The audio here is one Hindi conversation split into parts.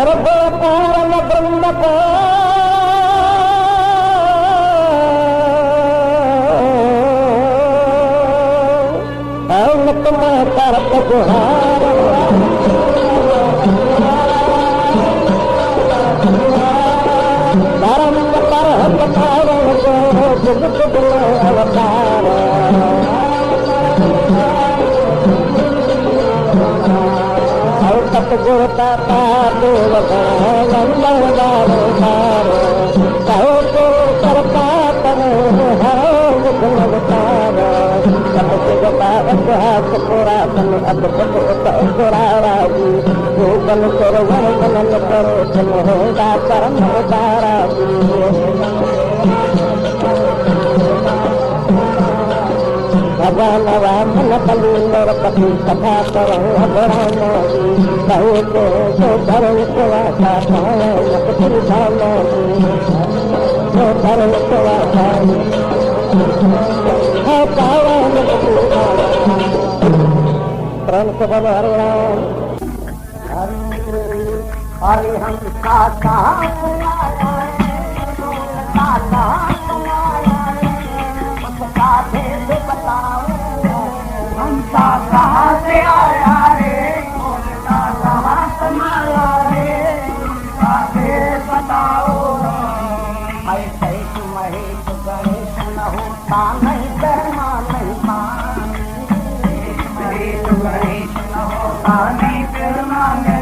सर्व पूर्ण ब्रह्म को तुम करत गुहार धर्म तरह पावन को जुगत दिल अवतार सतगुरु दाता देव गंगार कहो को करता कर अवतार पुरातन अद्भुत पुराराजी गोपन करो वर्णन करो तुम होगा परम दाराजी भगवान वामन बलि नरपति कथा करो अबराजी कहो को जो धर्म वाचा नकति भावनाजी जो धर्म वाचा पावन प्रण को बोलो हरे राम हरि हम साता बताओ हम कहाँ से आया रे तुम्हारा रे बताओ ऐसे महेश गणेश न होता नहीं करना नहीं गणेश न होता नहीं करना नहीं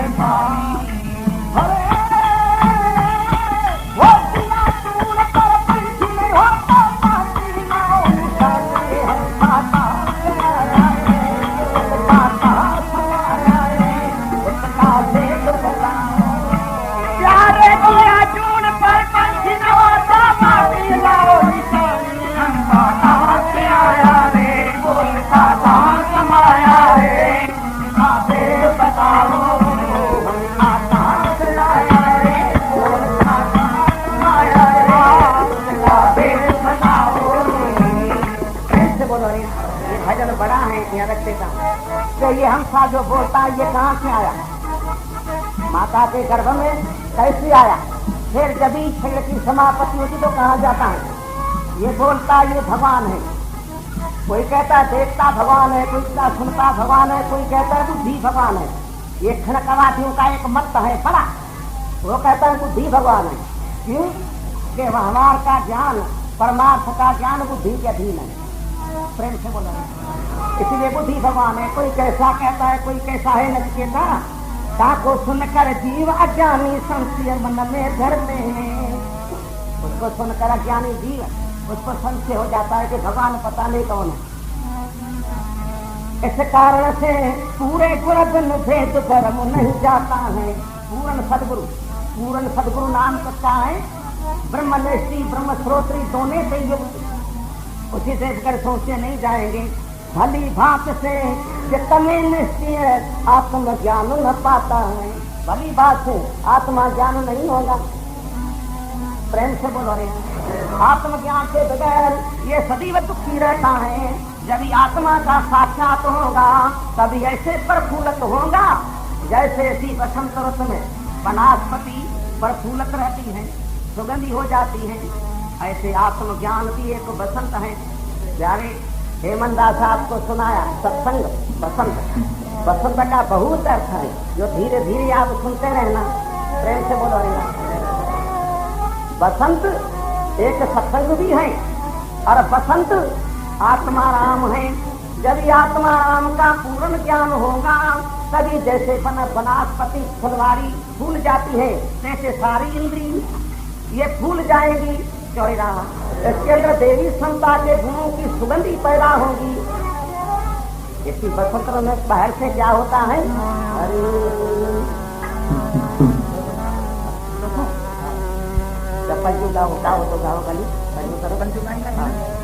भजन बड़ा है यहाँ रखते का तो ये हमसा जो बोलता है ये कहाँ से आया माता के गर्भ में कैसे आया फिर जब शरीर की समापत्ति होती तो कहाँ जाता है ये बोलता ये भगवान है कोई कहता है देखता भगवान है कोई कहता सुनता भगवान है कोई कहता है बुद्धि भगवान है ये खड़कवादियों का एक मत है बड़ा वो कहता है बुद्धि भगवान है क्यों कि व्यवहार का ज्ञान परमार्थ का ज्ञान बुद्धि के अधीन है प्रेम से बोला इसलिए बुद्धि भगवान है कोई कैसा कहता है कोई कैसा है नचिकेता को सुनकर जीव अज्ञानी संशय मन में घर में उसको सुनकर अज्ञानी जीव उसको संशय हो जाता है कि भगवान पता नहीं कौन है इस कारण से पूरे गुण भेद धर्म नहीं जाता है पूर्ण सदगुरु नाम करता है ब्रह्मनिष्ठी ब्रह्म श्रोत्री दोनों से युक्त उसी से कर सोचते नहीं जाएंगे भली भात से जितने निश्चय आत्म ज्ञान न पाता है भली बात से आत्मा ज्ञान नहीं होगा प्रेम से बोलो रे आत्म ज्ञान के बगैर ये सदैव दुखी रहता है जब आत्मा का साक्षात होगा तभी ऐसे प्रफुल्लित होगा जैसे इसी बसंत ऋतु में वनस्पति प्रफुल्लित रहती है सुगंधी हो जाती है ऐसे आत्मज्ञान भी एक बसंत है प्यारे हेमंतदास आपको सुनाया सत्संग बसंत का बहुत अर्थ है जो धीरे धीरे आप सुनते रहना प्रेम से बोलो रहना बसंत एक सत्संग भी है और बसंत आत्मा राम है जब आत्मा राम का पूर्ण ज्ञान होगा तभी जैसे वनस्पति फुलवारी फूल जाती है जैसे सारी इंद्री ये फूल जाएगी चौड़ी राम इसके अंदर देवी क्षमता के गुणों की सुगंधी पैदा होगी इसी बसंत में बाहर से क्या होता है अरे जब पंचू गाओ तो गाओ गली पंचू करो पंचू गाएंगे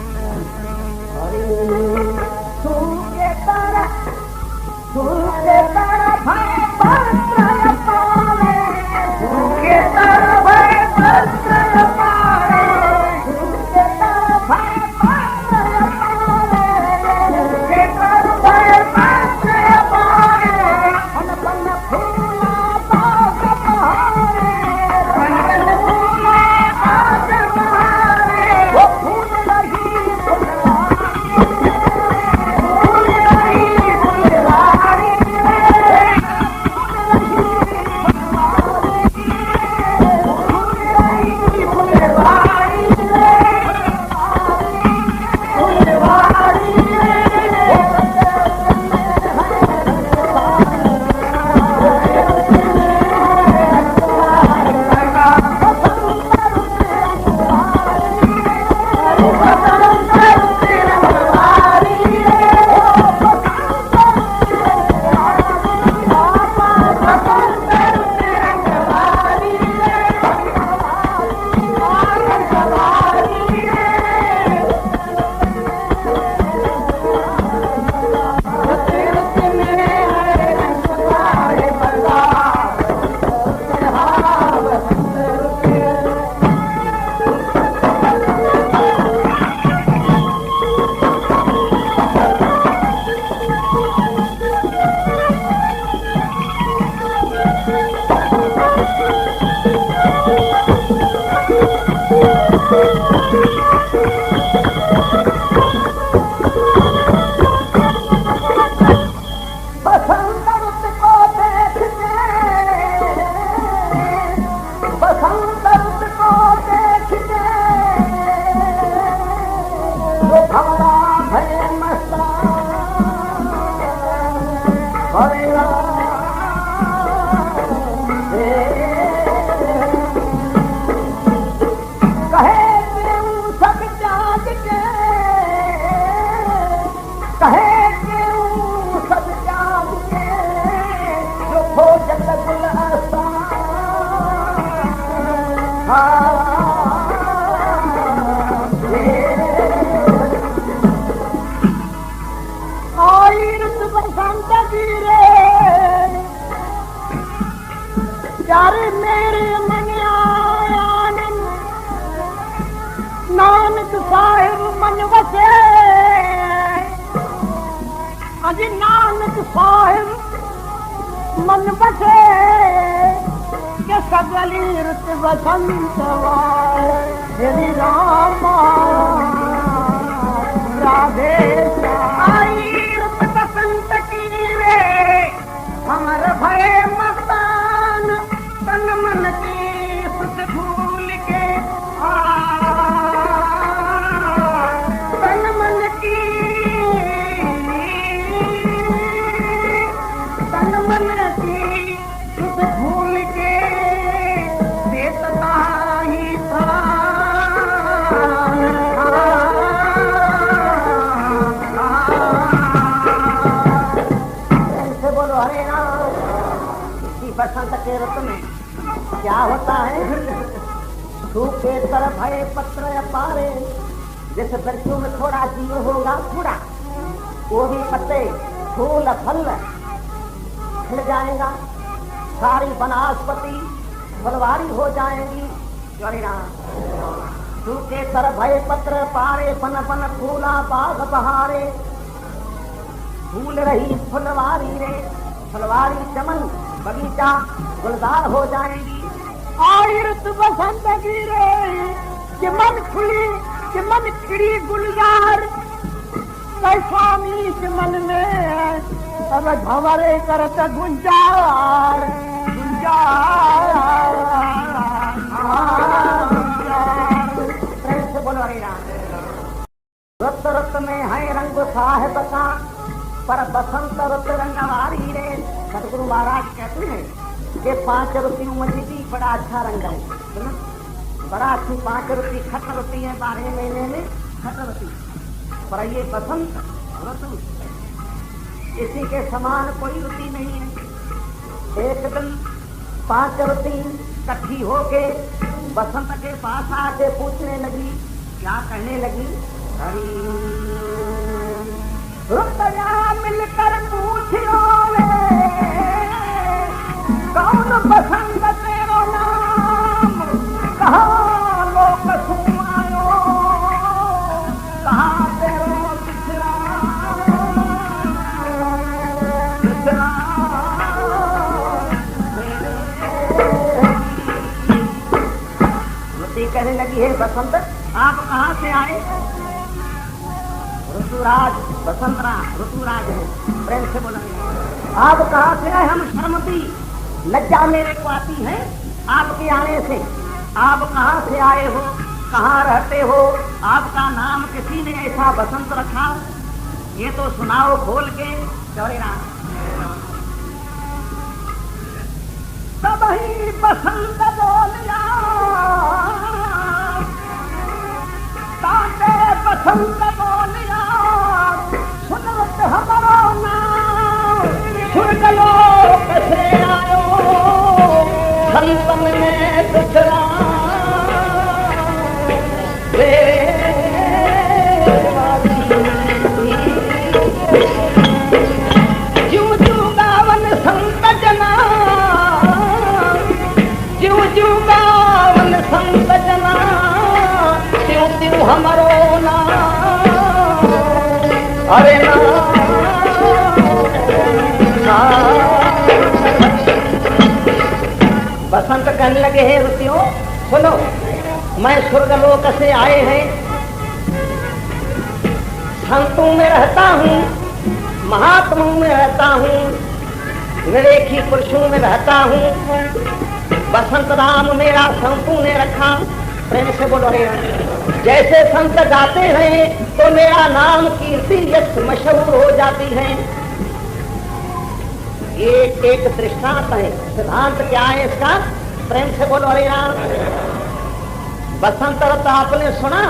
सूर्य तारा भाई पत्र पावे सूर्य तारा भाई पत्र पावे सूर्य तारा भाई पत्र पावे सूर्य तारा भाई पत्र पावे मन फूला पावे मेरे मन आनंद नानक साहिब मन वसे अजी नानक साहिब मन बसे के सगली रुत बसंत श्री राम राधे आई रुत बसंत की रे हमर भय मस्तान तन मन की सुध भूल के तन मन की तन मन की सुध भूल के देता ही था बोलो हरे राम। इसी बसंत के रुत में क्या होता है सूखे तर भय पत्र अपारे जैसे वृक्षों में थोड़ा जीव होगा थोड़ा वो भी पत्ते फूल फल खिल जाएगा सारी वनस्पति फलवारी हो जाएंगी। हरे राम। सूखे तर भय पत्र पारे पन पन फूला बाग बहारे फूल रही फुलवारी रे फुलवारी चमन बगीचा गुलजार हो जाएगी। आई रुत बसंत की रे कि मन खुली कि मन खिड़ी गुलजार स्वामी के मन में तब भंवरे करत गुंजार गुंजार बोलो हरे राम। रुत रुत में है रंग साहेब का पर बसंत रुत रंगवारी रे। सतगुरु महाराज कहते हैं कि 5 रुपयों में भी बड़ा अच्छा रंग है बड़ा अच्छी 5 रुपये खट रुपी है 12 महीने में खट रुपी पर ये बसंत रुत इसी के समान कोई रुचि नहीं है। एक दिन 5 रुपये इकट्ठी होके बसंत के पास आके पूछने लगी क्या कहने लगी रुपया मिलकर पूछो कौन बसंत तेरो नाम कहाँ लोक सुमायो कहाँ तेरो रुचि कहने लगी है बसंत आप कहाँ से आए। ऋतुराज बसंतराज ऋतुराज है प्रेम से बोलेंगे आप कहाँ से आए। हम शर्मती लज्जा मेरे को आती है आपके आने से। आप कहाँ से आए हो कहाँ रहते हो आपका नाम किसी ने ऐसा बसंत रखा ये तो सुनाओ खोल के। चौरे राम। तब ही बसंत बोलिया ताते बसंत बोलिया सुनत हमारा नाम सुरगलो कैसे आयो संतन में दूसरा जीव जीव गावन संत जना जीव जीव गावन संत जना त्यों त्यों हमारो नाम अरे बसंत कहने लगे हैं रुतियों सुनो मैं स्वर्गलोक से आए हैं संतों में रहता हूँ महात्माओं में रहता हूँ विवेकी पुरुषों में रहता हूँ बसंत राम मेरा संतों ने रखा। प्रेम से बोलो रे। जैसे संत गाते हैं तो मेरा नाम कीर्ति यश मशहूर हो जाती है। ये एक दृष्टांत है सिद्धांत क्या है इसका। प्रेम से बोलो हरे राम। बसंत रत आपने सुना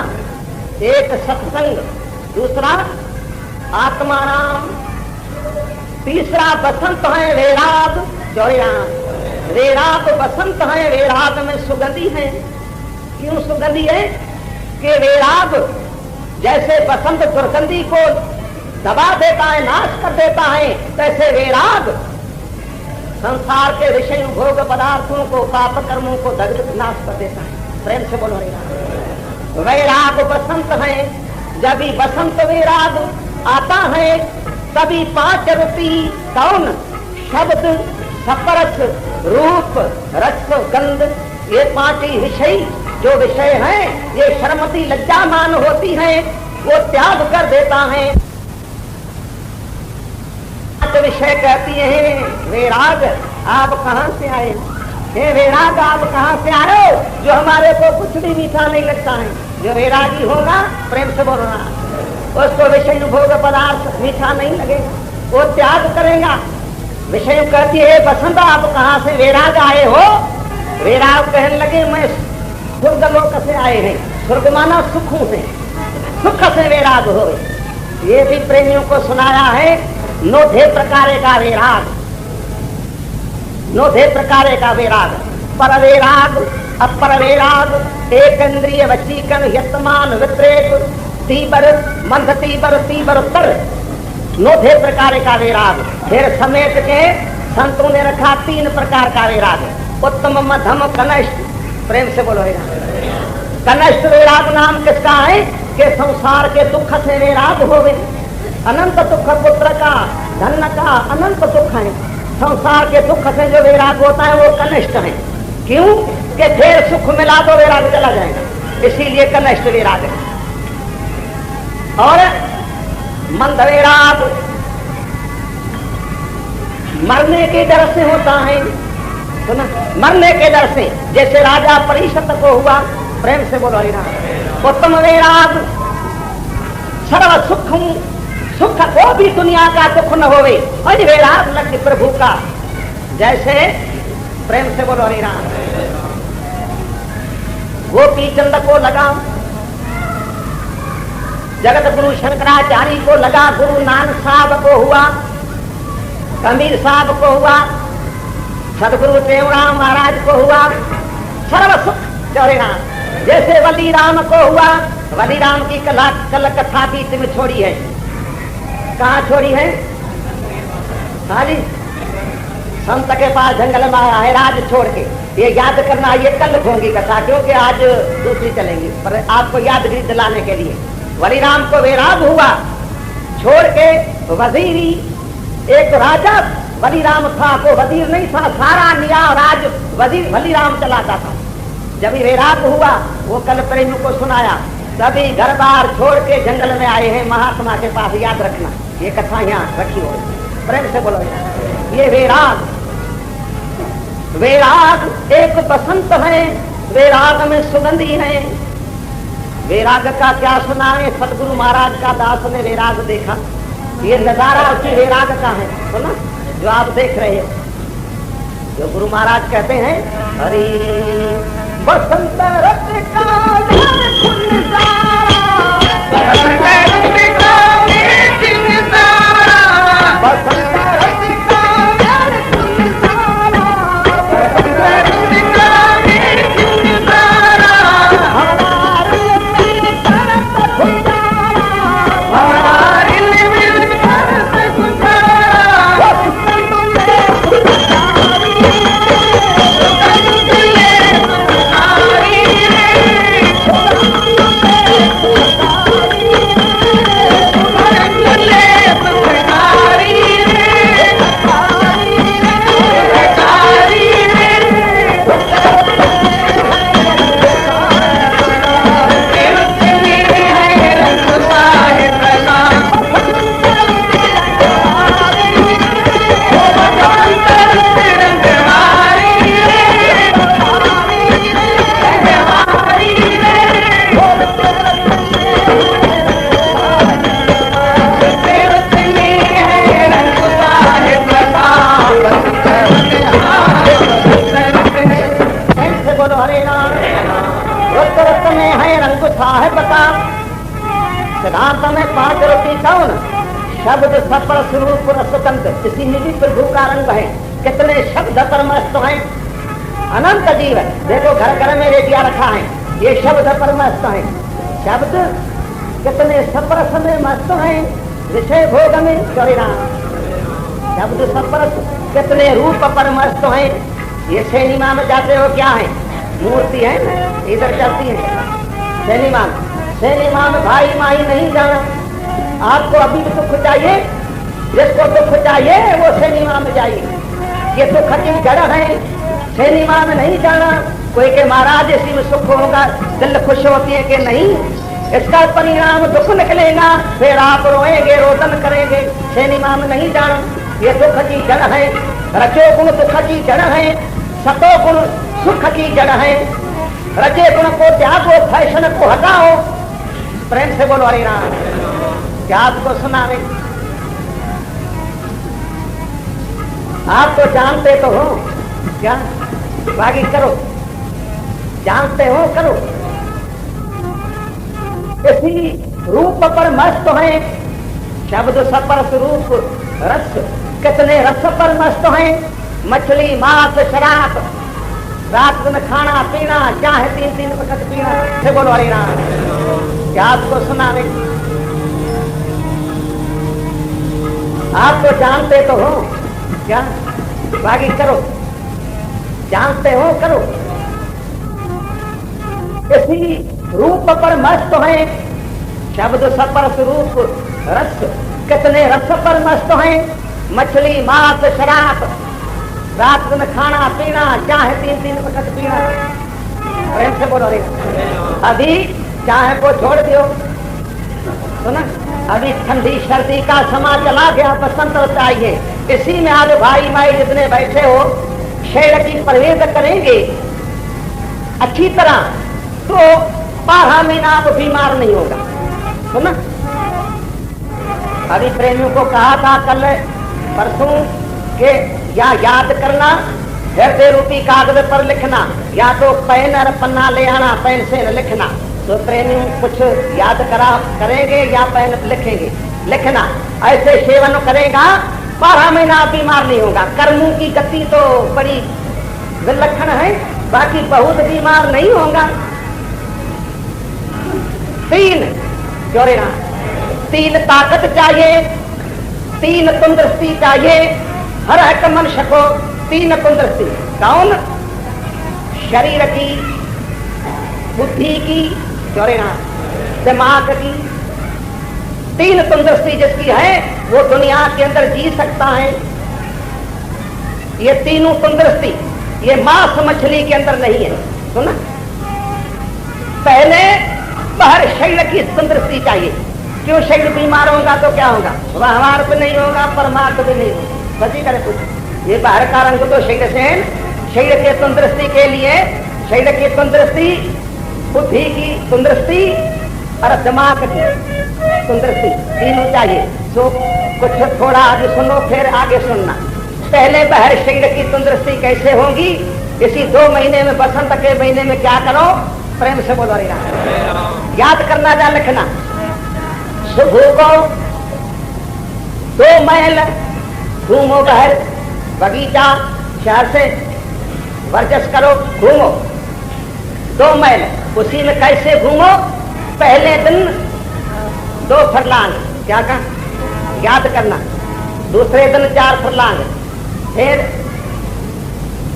एक सत्संग दूसरा आत्माराम तीसरा बसंत है वेराग। जय राम। वेराग बसंत है वेराग में सुगंधी है। क्यों सुगंधी है कि वेराग जैसे बसंत दुर्गंधी को दबा देता है नाश कर देता है तैसे वेराग संसार के विषय भोग पदार्थों को, पाप कर्मों को दग्ध नाश कर देता है। प्रेम से बोलो हरे राम। वैराग बसंत है, जब भी बसंत वैराग आता है तभी 5 रूपी कौन शब्द, स्पर्श, रूप, रस, गंध, ये 5 ही विषय जो विषय हैं ये शर्मती लज्जामान होती हैं, वो त्याग कर देता है। विषय कहती है वैराग आप कहाँ से आए, हे वैराग आप कहाँ से आए हो, जो हमारे को कुछ भी मीठा नहीं लगता है। जो वैरागी होगा, प्रेम से बोलना, उसको विषय भोग पदार्थ मीठा नहीं लगेगा, वो त्याग करेगा। विषय कहती है बसंत आप कहाँ से वैराग आए हो। वैराग कहने लगे मैं स्वर्गलोक से आए हैं। स्वर्ग माना सुखों से, सुख से वैराग हो। ये भी प्रेमियों को सुनाया है। नोधे प्रकारे का वैराग, नोधे प्रकारे का वैराग, पर वैराग, अपर वैराग, एक इंद्रिय वचीकन यतमान वितरेक, तीबर मंद तीबर तीबर उत्तर, नोधे प्रकार का वैराग। फिर समेत के संतों ने रखा 3 प्रकार का वैराग, उत्तम, मध्यम, कनिष्ठ। प्रेम से बोलो कनिष्ठ वैराग नाम किसका है कि संसार के दुख से वैराग होवे। अनंत दुख पुत्र का, धन का अनंत दुख है। संसार के दुख से जो वैराग होता है वो कनिष्ठ है। क्यों कि ढेर सुख मिला तो वैराग चला जाएगा, इसीलिए कनिष्ठ वैराग है। और मंद वैराग मरने के डर से होता है। सुना, मरने के डर से, जैसे राजा परिषद को हुआ। प्रेम से बोलो हरिनाम। उत्तम वैराग सर्व सुख, सुख को भी दुनिया का दुख न होवे, अज वैराग लग प्रभु का। जैसे प्रेम से बोलो हरिनाम। गोपी चंद को लगा, जगत गुरु शंकराचार्य को लगा, गुरु नानक साहब को हुआ, कबीर साहब को हुआ, सदगुरु देवराम महाराज को हुआ, सर्व सुख चौरेराम। जैसे वली राम को हुआ, वली राम की कल कथा बीच में छोड़ी है। कहाँ छोड़ी है? हाँ जी, संत के पास जंगल में आया है राज छोड़ के। ये याद करना, ये कल होंगी कथा, क्योंकि आज दूसरी चलेंगी, पर आपको यादगिरी दिलाने के लिए। वली राम को वैराग हुआ, छोड़ के वजीरी, एक राजा वली राम था, को वजीर नहीं था, सारा निया राज वजीर वली राम चलाता था। जब वैराग हुआ वो कल प्रेमियों को सुनाया, तभी घर बार छोड़ के जंगल में आए हैं महात्मा के पास। याद रखना, ये कथा यहाँ रखी हो। प्रेम से बोलो, ये वैराग, वैराग एक बसंत है, वैराग में सुगंधी है। वैराग का क्या सुना है? सतगुरु महाराज का दास ने वैराग देखा। ये नजारा उसी वैराग का है, सुना जो आप देख रहे हो। जो गुरु महाराज कहते हैं, हरि बसंत रत का शब्द सफल स्वरूप रसतंत्र, इसी में भी प्रभु का रंग है। कितने शब्द पर मस्त हैं, अनंत जीव है। देखो घर घर में रेडिया रखा है, ये शब्द पर मस्त है। शब्द कितने सफरस में मस्त हैं, विषय भोग में चौराम। शब्द सपरस कितने रूप पर मस्त हैं। ये सिनेमा में जाते हो क्या है, मूर्ति है ना, इधर चलती है सिनेमा में भाई माई नहीं जाना। आपको अभी भी दुख चाहिए, जिसको दुख चाहिए वो सिनेमा में जाइए। ये दुख की जड़ है, सिनेमा में नहीं जाना। कोई के महाराज इसी में सुख होगा, दिल खुश होती है कि नहीं, इसका परिणाम दुख निकलेगा, फिर आप रोएंगे, रोदन करेंगे। सिनेमा में नहीं जाना, ये दुख की जड़ है। रजो गुण दुख की जड़ है, सतो गुण सुख की जड़ है। रजे गुण को त्यागो, फैशन को हटाओ। प्रेम से बोलो हरे राम। क्या आपको सुना रहे, आप तो जानते तो हो, क्या बाकी करो, जानते हो करो। इसी रूप पर मस्त है, शब्द सपरस रूप रस, कितने रस पर मस्त है। मछली मांस शराब, रात दिन खाना पीना, चाहे 3-3 वक्त पीना। से बोलो हरे राम। क्या आपको सुना रहे, आप तो जानते तो हो, क्या बाकी करो, जानते हो करो। इसी रूप पर मस्त है, शब्द सपरस रूप रस, कितने रस पर मस्त है। मछली मांस शराब, रात दिन खाना पीना, चाहे 3-3 वक्त पीना। प्रेम से बोलो रे। अभी चाहे को छोड़ दियो, सुना, अभी ठंडी सर्दी का समा चला गया, बसंत चाहिए। इसी में आज भाई माई जितने बैठे हो, शरीर की परहेज करेंगे अच्छी तरह तो 12 महीना आप बीमार नहीं होगा। सुना, अभी प्रेमियों को कहा था कल परसों के या याद करना, हृदय रूपी कागज पर लिखना, या तो पेन और पन्ना ले आना, पेन से लिखना। तो प्रेमी कुछ याद करेंगे या पेन लिखेंगे, लिखना। ऐसे सेवन करेगा 12 महीना बीमार नहीं होगा। कर्मों की गति तो बड़ी विलक्षण है, बाकी बहुत बीमार नहीं होगा। 3 ताकत चाहिए, 3 तंदुरुस्ती चाहिए हर एक मनुष्य को। 3 तंदुरुस्ती कौन, शरीर की, बुद्धि की, दिमाग की। 3 तंदुरुस्ती जिसकी है वो दुनिया के अंदर जी सकता है। ये तीनों तंदुरुस्ती ये मांस मछली के अंदर नहीं है। सुना, पहले बाहर शरीर की तंदुरुस्ती चाहिए। क्यों शरीर बीमार होगा तो क्या होगा, वह हमारे पे नहीं होगा, परमात्मा भी नहीं होगा। सची करे कुछ, ये बाहर का रंग तो शरीर से, शरीर के तंदुरुस्ती के लिए, शरीर की तंदुरुस्ती, बुद्धि की तंदुरुस्ती और दिमाग की तंदुरुस्ती, तीनों चाहिए। तो कुछ थोड़ा आज सुनो फिर आगे सुनना। पहले बाहर शरीर की तंदुरुस्ती कैसे होगी, इसी 2 महीने में, बसंत के महीने में क्या करो, प्रेम से बोलो रे राम। याद करना, जा लिखना। सुबह को 2 मील घूमो बाहर, बगीचा शहर से वर्जस करो, घूमो 2 मील। उसी में कैसे घूमो, पहले दिन 2 फरलांग, क्या कहा, याद करना। दूसरे दिन 4 फरलांग, फिर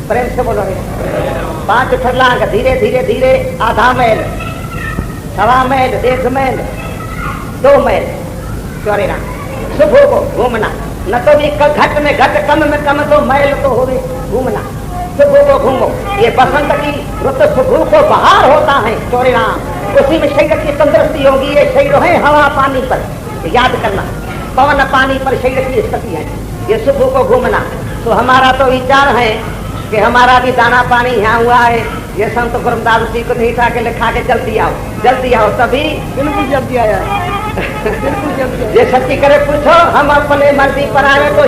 प्रेम से बोलो 5 फरलांग, धीरे धीरे धीरे आधा मील, 1.25 मील, 1.5 मील, 2 मील। चौरे राम, सुबह को घूमना, न तो भी घट में घट, कम में कम, 2 मील तो हो गई घूमना। सुबह को घूमो। ये बसंत की रुत सुबह को बाहर होता है। चौरे राम, उसी में शरीर की तंदुरुस्ती होगी। ये शरीर है हवा पानी पर, याद करना, पवन पानी पर शरीर की स्थिति है। ये सुबह को घूमना। तो हमारा तो विचार है कि हमारा भी दाना पानी यहाँ हुआ है। ये संत गुरुदास जी को नहीं था कि लिखा के जल्दी आओ, जल्दी आओ, तभी बिल्कुल जल्दी आया। ये सच्ची करे पूछो, हम अपने मर्जी पर आए तो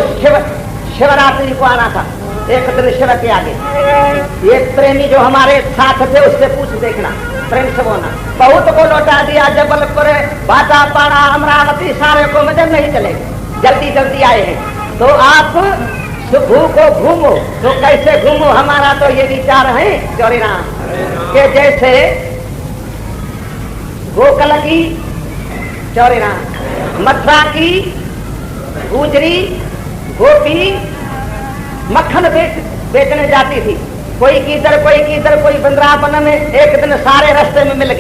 शिवरात्रि को आना था, एक दिन शिव के आगे। ये प्रेमी जो हमारे साथ थे उससे पूछ देखना, प्रेम से बोलना। बहुत को लौटा दिया, जबलपुर, बाटा पाड़ा, अमरावती, सारे को मदद नहीं चलेगा, जल्दी जल्दी आए हैं। तो आप सुबह को घूमो। तो कैसे घूमो, हमारा तो ये विचार है चौरे राम के जैसे गोकल की, चौरे राम, मथुरा की, गुजरी, गोपी मक्खन बेचने जाती थी, कोई किधर कोई वृंदावन में। एक दिन सारे रास्ते में मिल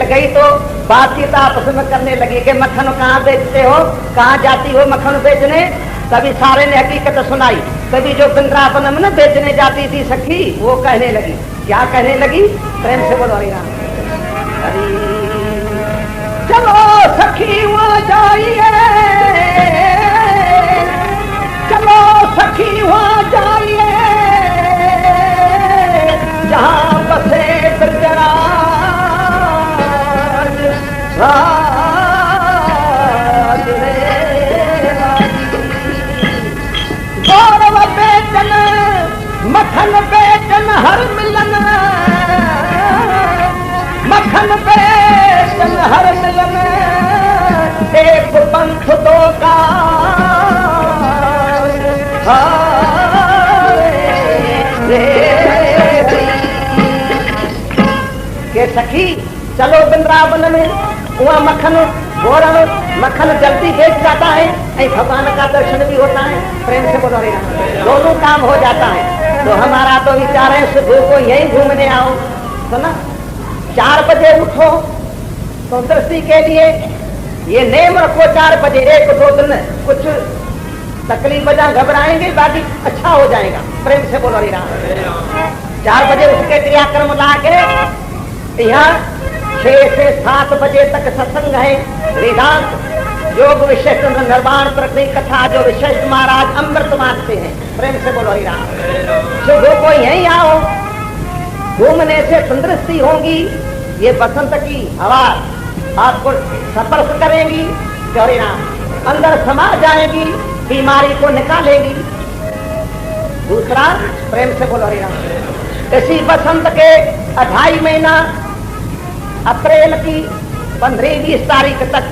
गई तो बातचीत आपस में करने लगी कि मक्खन कहाँ बेचते हो, कहाँ जाती हो मक्खन बेचने। तभी सारे ने हकीकत सुनाई। तभी जो वृंदावन में न बेचने जाती थी सखी, वो कहने लगी, क्या कहने लगी? प्रेम से बोलो हरि राम। चलो सखी वहाँ जाइए, चलो सखी वहाँ जाइए, जहाँ बसे ब्रजराज गौरव बेचन मक्खन बेचन हर मिलन, मक्खन बेचन हर मिलन, एक पंथ दो का के सखी चलो वृंदावन में, वहाँ मक्खन जल्दी बेच जाता है, भगवान का दर्शन भी होता है। प्रेम से बोलो रे, दोनों काम हो जाता है। तो हमारा तो विचार है सुबह को यही घूमने आओ, सुना 4 बजे उठो तो दृष्टि के लिए ये नेम रखो 4 बजे। 1-2 दिन कुछ तकलीफ वजह घबराएंगे, बाकी अच्छा हो जाएगा। प्रेम से बोलो रे राम। 4 बजे उठ के क्रियाक्रम ला के यहाँ 6 से 7 बजे तक सत्संग है, वेदांत योग विशिष्ट निर्वाण प्रकृति कथा जो विशिष्ट महाराज अमृत मानते हैं। प्रेम से बोलो हरि राम। सुबह को यहीं आओ, घूमने से तंदुरुस्ती होगी। ये बसंत की हवा आपको स्पर्श करेंगी, हरि राम, अंदर समा जाएगी, बीमारी को निकालेगी। दूसरा प्रेम से बोलो हरि राम। इसी बसंत के 28 महीना अप्रैल की 15-20 तारीख तक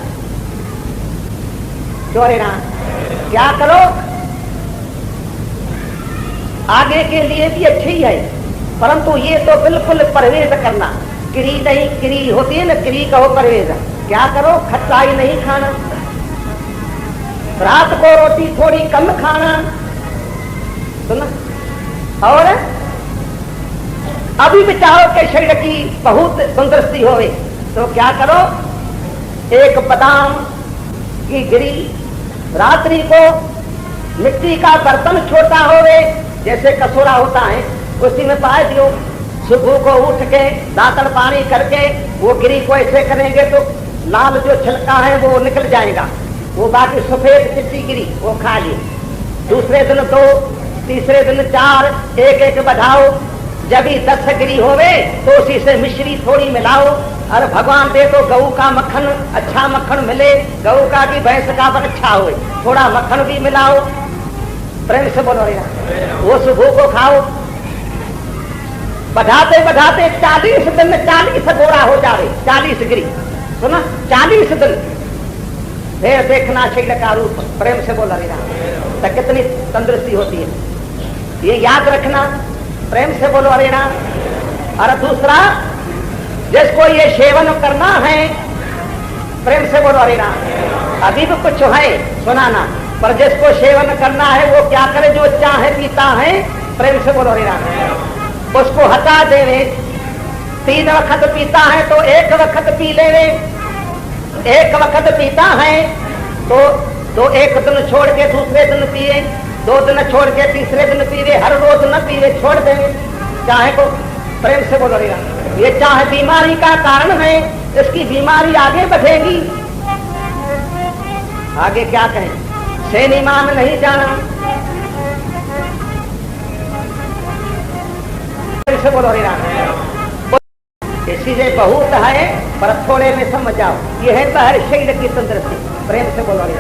चोरे ना क्या करो, आगे के लिए भी अच्छी है, परंतु ये तो बिल्कुल परहेज करना। किरी नहीं, किरी होती है ना, किरी कहो परहेज। क्या करो, खट्टाई नहीं खाना, रात को रोटी थोड़ी कम खाना, सुना। और अभी विचारो के शरीर की बहुत तंदुरुस्ती होवे तो क्या करो, एक बादाम की गिरी, रात्रि को मिट्टी का बर्तन छोटा होवे जैसे कसूरा होता है, उसी में पाए दियो। सुबह को उठ के दातन पानी करके वो गिरी को ऐसे करेंगे तो लाल जो छिलका है वो निकल जाएगा, वो बाकी सफेद चिट्टी गिरी वो खा लिए। दूसरे दिन 2, तीसरे दिन 4, एक बढ़ाओ। जब ही 10 गिरी होवे तो उसी से मिश्री थोड़ी मिलाओ। और भगवान दे तो गऊ का मक्खन, अच्छा मक्खन मिले, गऊ का की भैंस का पर अच्छा हो, थोड़ा मक्खन भी मिलाओ। प्रेम से बोलो रे, वो सुबह को खाओ। बढ़ाते बढ़ाते 40 दिन में 40 गोरा हो जावे, 40 गिरी, सुना 40 दिन, फिर देखना शरीर का रूप। प्रेम से बोला रे, तो कितनी तंदुरुस्ती होती है, ये याद रखना। प्रेम से बोलो अरे ना। और दूसरा, जिसको ये सेवन करना है, प्रेम से बोलो अरे ना, अभी भी कुछ है सुनाना, पर जिसको सेवन करना है वो क्या करे, जो चाहे पीता है, प्रेम से बोलो अरे ना, उसको हटा देवे। 3 वक्त पीता है तो 1 वक्त पी लेवे, 1 वक्त पीता है तो 1 दिन छोड़ के दूसरे दिन पिए, 2 दिन छोड़ के तीसरे दिन पीवे, हर रोज न पीवे, छोड़ देंगे चाहे को। प्रेम से बोलो रे, ये चाहे बीमारी का कारण है, इसकी बीमारी आगे बढ़ेगी। आगे क्या कहें, सिनेमा में नहीं जाना। प्रेम से बोलो रे, इसीलिए बहुत है पर थोड़े में समझ जाओ, ये है बाहर शरीर की तंदुरुस्ती। प्रेम से बोलो रे।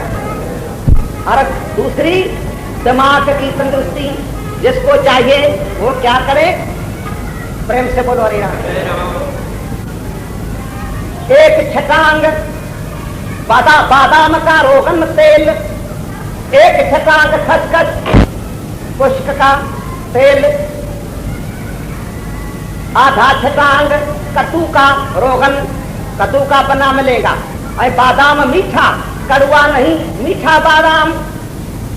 और दूसरी दिमाग की तंदुरुस्ती जिसको चाहिए वो क्या करे, प्रेम से बोलो रे। एक छटांग बादाम का रोगन तेल, 1 छटांग खसखस पुष्क का तेल, आधा छटांग कद्दू का रोगन, कद्दू का बना मिलेगा। और बादाम मीठा, कड़वा नहीं, मीठा बादाम,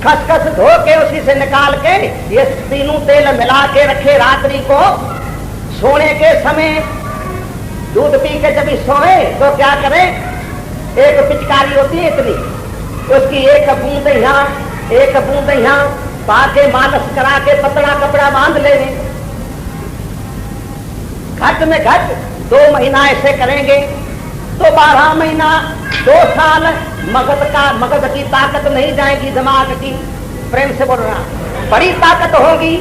खसखस धो के उसी से निकाल के ये तीनों तेल मिला के रखे। रात्रि को सोने के समय दूध पी के जब सोए तो क्या करें, एक पिचकारी होती है इतनी, उसकी एक बूंद यहाँ एक बूंद यहाँ पाके मालिश करा के पतला कपड़ा बांध लेंगे। घट में घट 2 महीना ऐसे करेंगे तो 12 महीना 2 साल मगध की ताकत नहीं जाएगी दिमाग की। प्रेम से बोल रहा, बड़ी ताकत होगी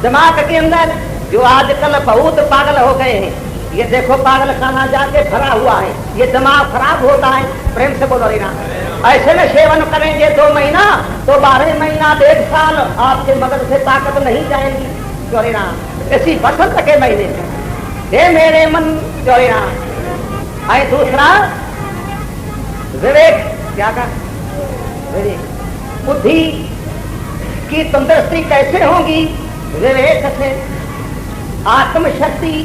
दिमाग के अंदर। जो आजकल बहुत पागल हो गए हैं, ये देखो पागल खाना जाके भरा हुआ है, ये दिमाग खराब होता है। प्रेम से बोलो ना, ऐसे में सेवन करेंगे 2 महीना तो 12 महीना 1.5 साल आपके मगज से ताकत नहीं जाएगी। चोरी ना इसी बसंत के महीने में हे मेरे मन चोरी ना। आए दूसरा विवेक, क्या का विवेक, बुद्धि की तंदुरुस्ती कैसे होगी? विवेक से। आत्मशक्ति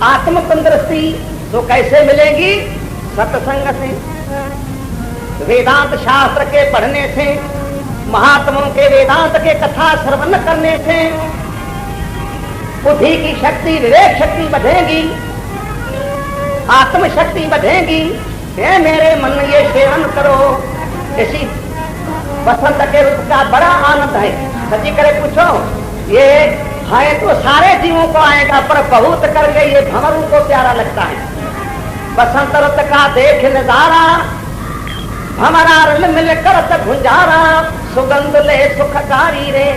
आत्म तंदुरुस्ती तो कैसे मिलेगी? सत्संग से, वेदांत शास्त्र के पढ़ने से, महात्माओं के वेदांत के कथा श्रवण करने से बुद्धि की शक्ति विवेक शक्ति बढ़ेगी, आत्मशक्ति बढ़ेगी। हे मेरे मन ये सेवन करो। इसी बसंत के ऋतु का बड़ा आनंद है। सच्ची करे पूछो, ये है तो सारे जीवों को आएगा, पर बहुत करके ये भंवरों को प्यारा लगता है। बसंत ऋतु का देख नजारा, हमारा रल मिलकर गुंजारा, सुगंध ले सुखकारी रे।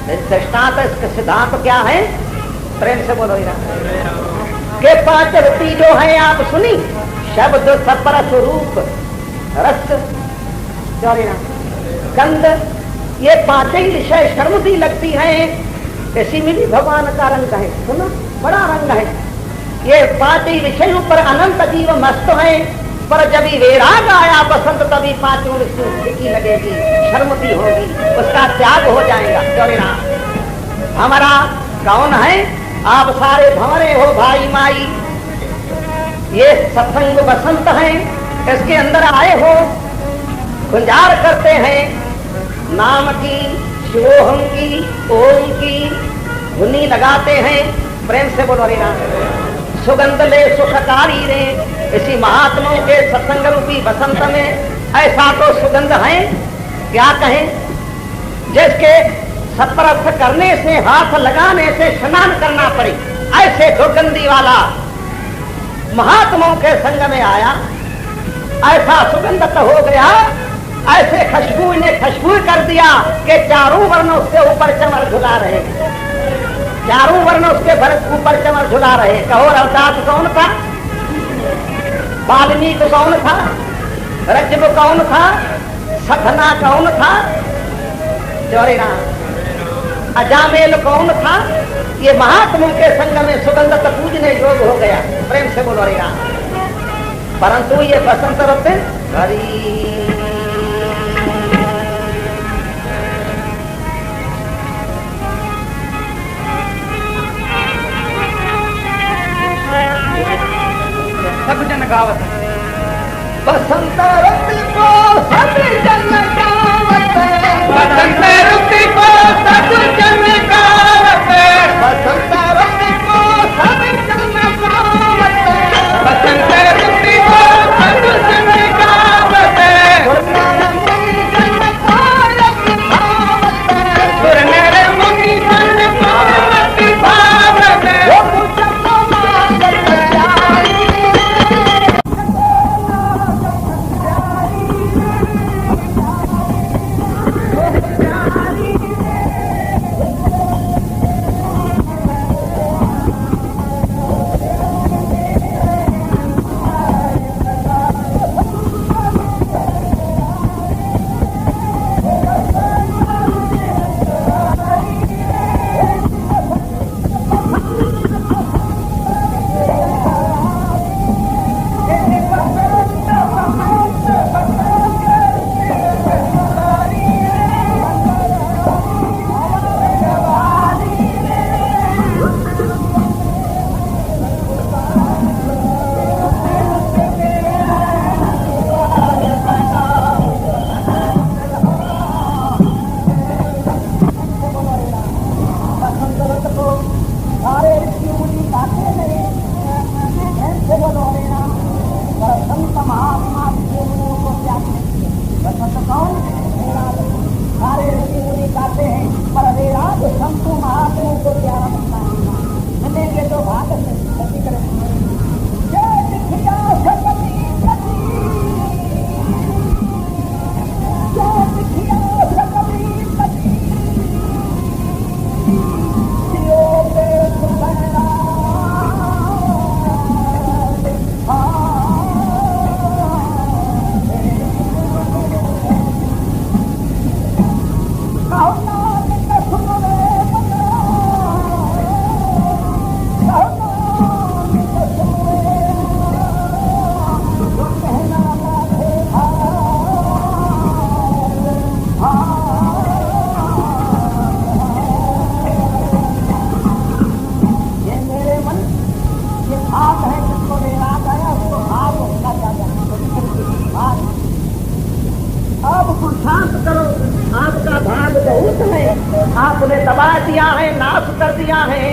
दृष्टांत इसका सिद्धांत क्या है? प्रेम से बोलो के 5 ऋतु जो है आप सुनी, शब्द सपर स्वरूप रस गंध, ये 5 ही विषय शर्मती लगती है। इसी में भी भगवान का रंग है, सुनो बड़ा रंग है। ये 5 ही विषयों पर अनंत जीव मस्त है, पर जब ही वैराग आया बसंत तभी 5 फीकी लगेगी, शर्मती होगी, उसका त्याग हो जाएगा। चौरीना हमारा कौन है? आप सारे भंवरे हो भाई माई, ये सत्संग बसंत है, इसके अंदर आए हो, गुंजार करते हैं नाम की, शिवोहम की, ओम की धुनी लगाते हैं। प्रेम से बोलो रे ना, सुगंध ले सुखकारी रे। इसी महात्माओं के सत्संग रूपी बसंत में ऐसा तो सुगंध है, क्या कहें, जिसके सत्प्रस्थ करने से, हाथ लगाने से स्नान करना पड़े, ऐसे दुर्गंधी वाला महात्माओं के संग में आया। ऐसा सुगंध तो हो गया, ऐसे खुशबू ने खुशबू कर दिया कि चारों वर्ण उसके ऊपर चमर झुला रहे, चारों वर्ण उसके ऊपर चमर झुला रहे। कहो रविदास कौन था? वाल्मीकि कौन था? रज्जब कौन था? सधना कौन था? चौरीना अजामेल कौन था? ये महात्माओं के संग में सुगंध तो पूजने योग हो गया। प्रेम से बोलो रे ना। परंतु ये बसंत ऋतु हरी सब जन गावत, बसंत ऋतु को सब जन गावत, बसंत ऋतु को सब जन गावत, बसंत ऋतु को सब जन गावत, बसंत ऋतु को सब जन गावत, सुरनर मुनि जन भावत, भावत कौन? सारे ऋषि मुनि गाते हैं, पर वेदांत संतु महात्मा को प्यारा बनता है। मिलेंगे तो भाग से गति करेंगे। जय दिखिया सकती गति, जय दिखिया सकती गति, जियो के सुखना आपने दबा दिया है, नाश कर दिया है।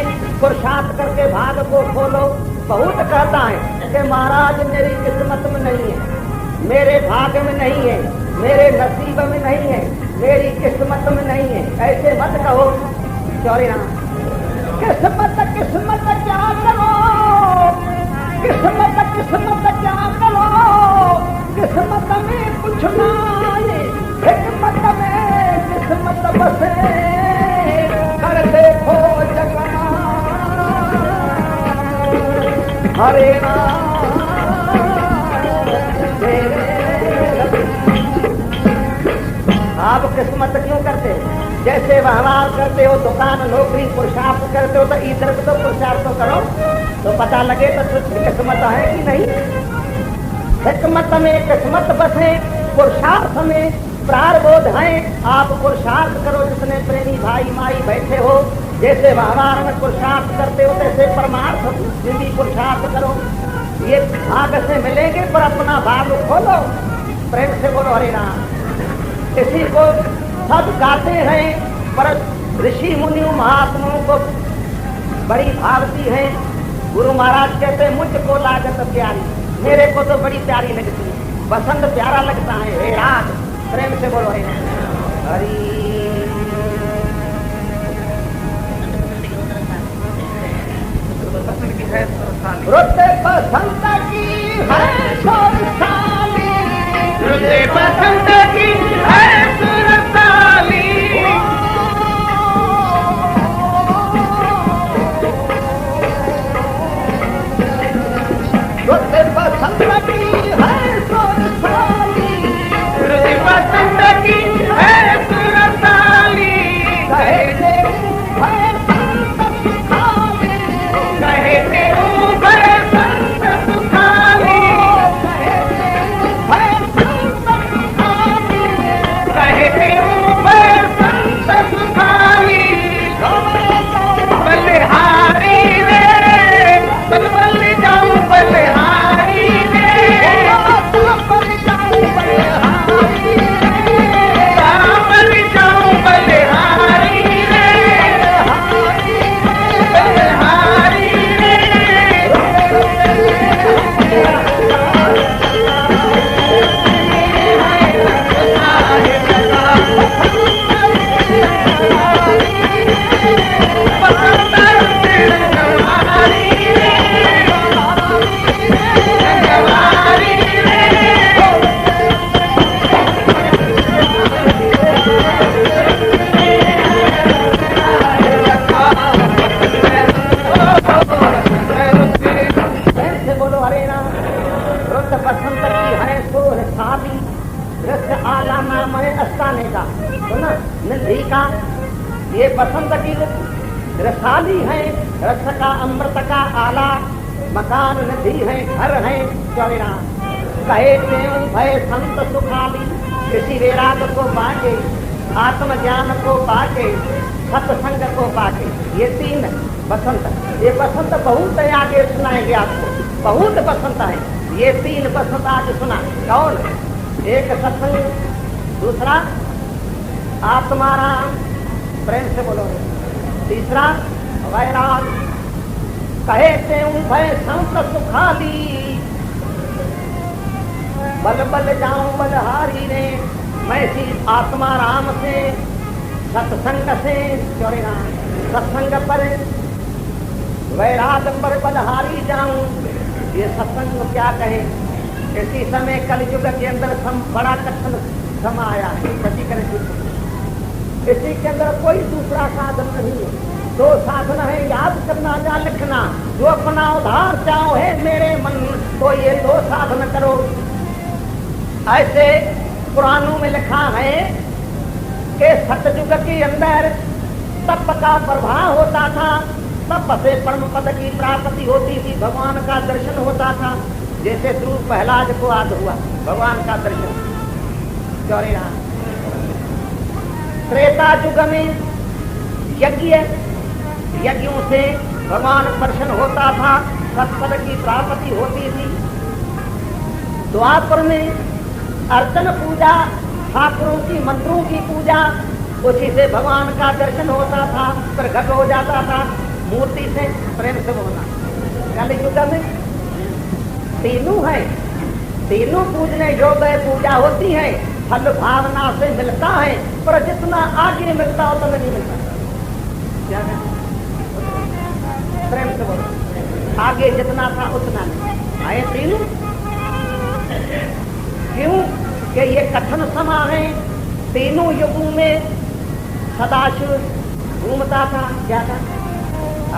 पुरुषार्थ करके भाग को खोलो। बहुत कहता है कि महाराज मेरी किस्मत में नहीं है, मेरे भाग्य में नहीं है, मेरे नसीब में नहीं है, मेरी किस्मत में नहीं है। ऐसे मत कहो। चौरी राम, किस्मत किस्मत क्या करो, किस्मत किस्मत क्या करो, किस्मत में कुछ ना है, हिकमत में किस्मत बसे, कर देखो जगना हरे राम। आप किस्मत क्यों करते हो? जैसे व्यवहार करते हो, दुकान नौकरी पुरुषार्थ करते हो, तो इधर तो पुरुषार्थ तो करो तो पता लगे तो किस्मत है कि नहीं। हिकमत में किस्मत बसे, पुरुषार्थ में प्रारब्ध है। आप पुरुषार्थ करो जितने प्रेमी भाई माई बैठे हो। जैसे व्यवहार में पुरुषार्थ करते हो तैसे परमार्थ में भी पुरुषार्थ करो। ये भाग से मिलेंगे पर अपना भाग खोलो। प्रेम से बोलो हरे राम। इसी को सब गाते हैं, पर ऋषि मुनि महात्माओं को बड़ी भावती है। गुरु महाराज कहते हैं मुझको लागत प्यारी, मेरे को तो बड़ी प्यारी लगती है। बसंत प्यारा लगता है। हे राज, प्रेम से बोलो हरे हरि। रुत बसंत की है सुरसाली, रुत बसंत की है सुरसाली, रुत बसंत की है सुरसाली, रुत बसंत की है सुरसाली, कहते है संत सुखाली, कहते है संत सुखाली, कहते है संत सुखाली, कहते है संत सुखाली। बलिहारी रे बल बल जाऊं बलिहारी रे, बल जाऊं बलिहारी रे, बल जाऊं बलिहारी रे, बलिहारी रे। बोलो हरे राम। रुत बसंत की है सोर साली, रस आला नाम है अस्ताने का, सुना निधि का। ये बसंत की रसाली है, रस का अमृत का आला, मकान निधि है, घर है। चौरे राम कहते भय संत सुखाली, किसी वैराग को पाके, आत्मज्ञान को पाके, सत्संग को पाके। ये तीन बसंत, ये बसंत बहुत है, आगे सुनाएंगे आपको, बहुत बसंत है। ये तीन बसंत आज सुना। कौन? एक सत्संग, दूसरा आत्माराम, प्रेम से बोलो। तीसरा वैराग। कहते भय संत सुखाली, बल बल जाऊं बलहारी रे, मैं सी आत्मा राम से सत्संग से चौड़े राम सत्संग पर वैराग पर बलहारी जाऊं। ये सत्संग क्या कहे। इसी समय कलयुग के अंदर बड़ा कठिन समय आया है। इसी के अंदर कोई दूसरा साधन नहीं है। दो साधन है, याद करना या लिखना। जो अपना उद्धार चाहो है मेरे मन, तो ये दो साधन करो। ऐसे पुराणों में लिखा है कि सतयुग के अंदर तप का प्रभाव होता था। तप से परम पद की प्राप्ति होती थी, भगवान का दर्शन होता था। जैसे ध्रुव प्रहलाद को आज हुआ भगवान का दर्शन। चौरे राम त्रेता युग में यज्ञों से भगवान प्रसन्न होता था, सत्पद की प्राप्ति होती थी। द्वापर में अर्चन पूजा, ठाकुरों की मंत्रों की पूजा, उसी से भगवान का दर्शन होता था, प्रकट हो जाता था मूर्ति से, प्रेम से बोलना। कलयुग में तीनों है, तीनों पूजने योग्य पूजा होती है। फल भावना से मिलता है, पर जितना आगे मिलता हो तो नहीं मिलता। क्या है? प्रेम से बोलो। आगे जितना था उतना नहीं आए तीनों। क्यों कि ये कठिन समय है। तीनों युगों में सदाशिव घूमता था। क्या था?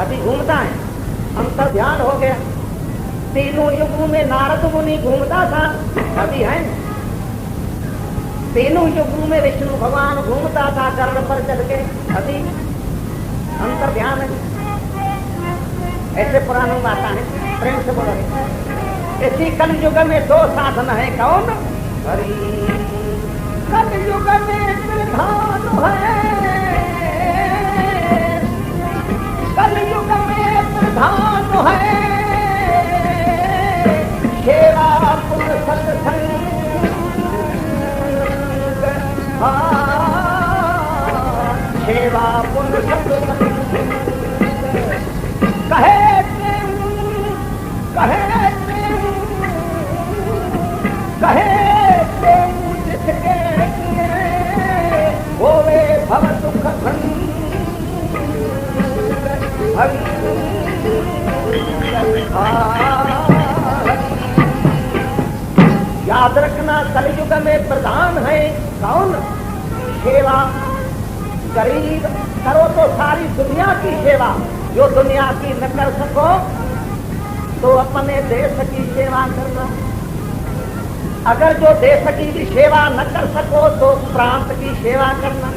अभी घूमता है, हम तो ध्यान हो गया। तीनों युगों में नारद मुनि घूमता था, अभी है। तीनों युगों में विष्णु भगवान घूमता था गरुड़ पर चढ़ के, अभी अंतर ध्यान है। ऐसे पुराणों में आता है, प्रेम से बोलोगे। इसी कलयुग में दो साधन है। कौन? हरि। कलयुग में प्रधान है, कलयुग में प्रधान है सेवा पुण्य सत्संग। सेवा पुण्य सत्संग कहे जिसके होवे भव दुख भंग। याद रखना कलयुग में प्रधान है कौन? सेवा। गरीब करो तो सारी दुनिया की सेवा, जो दुनिया की न कर सको तो अपने देश की सेवा करना। अगर जो देश की भी सेवा न कर सको तो प्रांत की सेवा करना।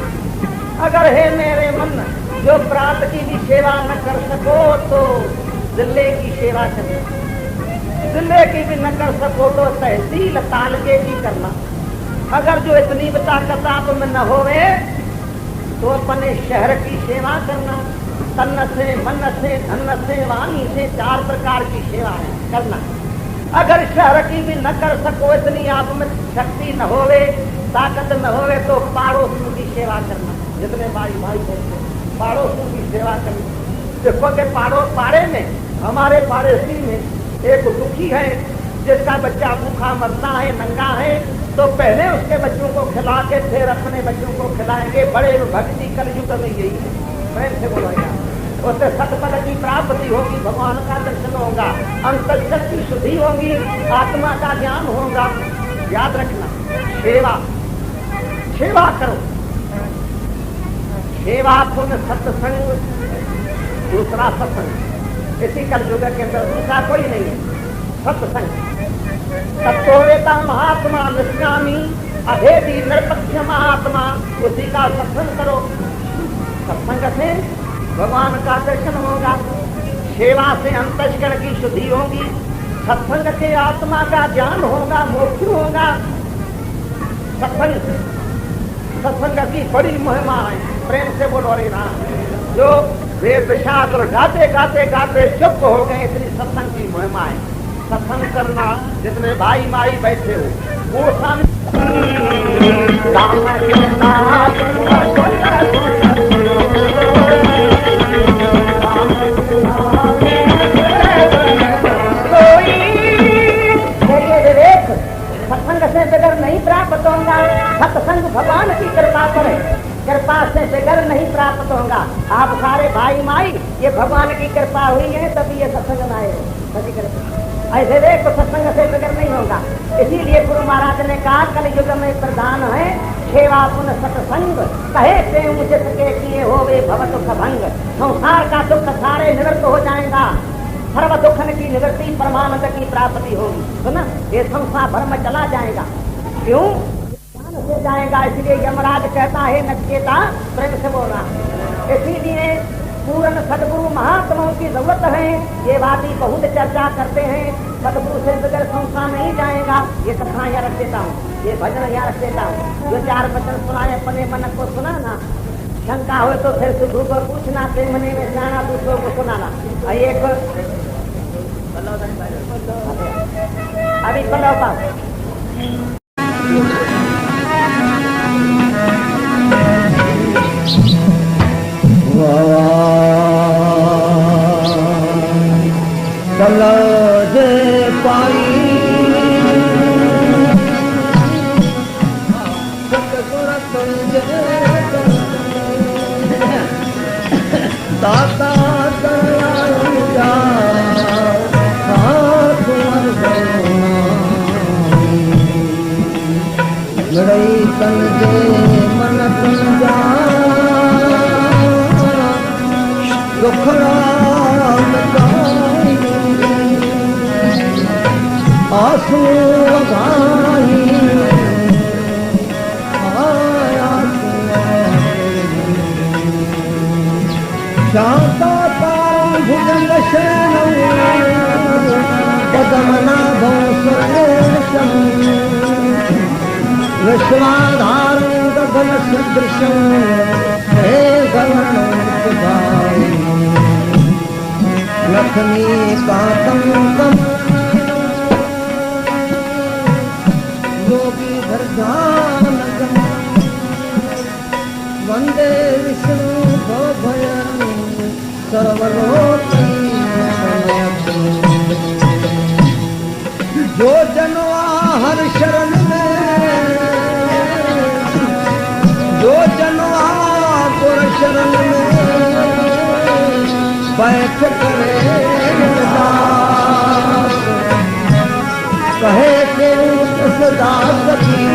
अगर है मेरे मन जो प्रांत की भी सेवा न कर सको तो जिले की सेवा करना। जिले की भी न कर सको तो तहसील तालुके की करना। अगर जो इतनी ताकत आप में न होवे तो अपने शहर की सेवा करना। तन से, मन से, धन से, वाणी से, 4 प्रकार की सेवा करना। अगर शहर की भी न कर सको, इतनी आप में शक्ति न होवे, ताकत न होवे तो पड़ोसियों की सेवा करना। जितने भाई होते पड़ोसियों की सेवा करना। देखो कि पाड़े में, हमारे पड़ोसी में एक दुखी है जिसका बच्चा भूखा मरता है, नंगा है, तो पहले उसके बच्चों को खिला के फिर अपने बच्चों को खिलाएंगे। बड़े भक्ति कलयुग में यही है। प्रेम से बोलेगा, उससे सतपद की प्राप्ति होगी, भगवान का दर्शन होगा, अंतर्गत की शुद्धि होगी, आत्मा का ज्ञान होगा। याद रखना, सेवा सेवा करो। सेवा पुण्य सत्संग, दूसरा सत्संग। इसी कलयुग के अंदर दूसरा कोई नहीं है, सत्संग। तत्ववेता महात्मा निष्कामी अभेदी निरपक्ष महात्मा, उसी का सत्संग करो। सत्संग से भगवान का दर्शन होगा, सेवा से अंतःकरण की शुद्धि होगी, सत्संग से आत्मा का ज्ञान होगा, मोक्ष होगा। सत्संग की बड़ी महिमा है। प्रेम से बोलो रे राम। जो वेद शास्त्र गाते गाते गाते चुप हो गए, इतनी सत्संग की महिमा है। सत्संग करना, जितने भाई माई बैठे हो वो सत्संग से बगैर नहीं प्राप्त होगा। सत्संग भगवान की कृपा पर है, कृपा से बिगड़ नहीं प्राप्त होगा। आप सारे भाई माई ये भगवान की कृपा हुई है तभी ये सत्संग में आए हो। ऐसे देख तो सत्संग से बिगड़ नहीं होगा। इसीलिए गुरु महाराज ने कहा कल युग में प्रधान है सेवा पुन सत्संग, कहे से मुझे सके किए हो वे भव दुख भंग। संसार का दुख सारे निवृत्त हो जाएगा, सर्व दुखन की निवृत्ति परमानंद की प्राप्ति होगी। तो ना ये संसार भर में चला जाएगा, क्यों से जाएगा। इसलिए यमराज कहता है नचिकेता प्रेम से बोलना। इसीलिए पूर्ण सदगुरु महात्माओं की जरूरत है। ये बात ही बहुत चर्चा करते हैं, सदगुरु से बगैर संसार नहीं जाएगा। ये कथा यहाँ रख देता हूँ, ये भजन यहाँ रख देता हूँ। जो 4 वचन सुनाए अपने मन को सुनाना, शंका हो तो फिर सुधु को पूछना, प्रेमने में जाना, दूसरों को सुनाना। एक अभी पल्लव पाओ जे पाई दाता लड़ाई तन जे मन तन जा दुखड़ा आंसू गाई शांता तारं भुजंग शरणं पदमनाभं सुरेशं विश्वाधारं गगन सदृशं हे गगनं सुधारि लक्ष्मीकान्तं योगी धर्धानगम वंदे विष्णु भयं सर्वलोकैकनाथं। जो जनवा हर शरण में, जो जनवा गुर शरण में बैठ करे दास, कहे के सदा सखी